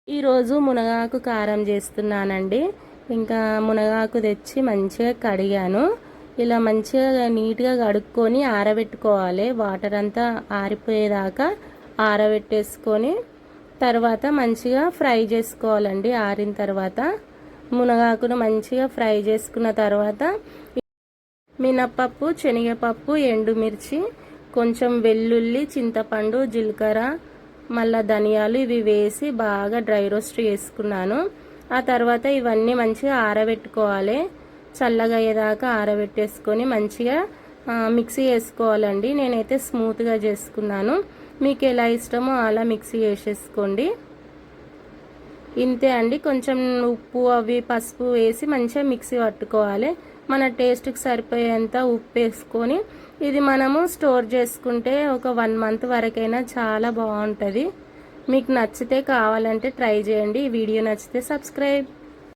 ఈరోజు మునగాకు కారం చేస్తున్నానండి. ఇంకా మునగాకు తెచ్చి మంచిగా కడిగాను. ఇలా మంచిగా నీట్గా కడుక్కొని ఆరబెట్టుకోవాలి. వాటర్ అంతా ఆరిపోయేదాకా ఆరబెట్టేసుకొని తర్వాత మంచిగా ఫ్రై చేసుకోవాలండి. ఆరిన తర్వాత మునగాకును మంచిగా ఫ్రై చేసుకున్న తర్వాత మినప్పప్పు, శనగపప్పు, ఎండుమిర్చి, కొంచెం వెల్లుల్లి, చింతపండు, జీలకర్ర, మళ్ళీ ధనియాలు ఇవి వేసి బాగా డ్రై రోస్ట్ చేసుకున్నాను. ఆ తర్వాత ఇవన్నీ మంచిగా ఆరబెట్టుకోవాలి. చల్లగా అయ్యేదాకా ఆరబెట్టేసుకొని మంచిగా మిక్సీ వేసుకోవాలండి. నేనైతే స్మూత్గా చేసుకున్నాను. మీకు ఎలా ఇష్టమో అలా మిక్సీ వేసేసుకోండి. ఇంతే అండి. కొంచెం ఉప్పు అవి పసుపు వేసి మంచిగా మిక్సీ పట్టుకోవాలి. మన టేస్ట్కి సరిపోయేంత ఉప్పు వేసుకొని ఇది మనము స్టోర్ చేసుకుంటే ఒక 1 మంత్ వరకైనా చాలా బాగుంటుంది. మీకు నచ్చితే కావాలంటే ట్రై చేయండి. ఈ వీడియో నచ్చితే సబ్స్క్రైబ్.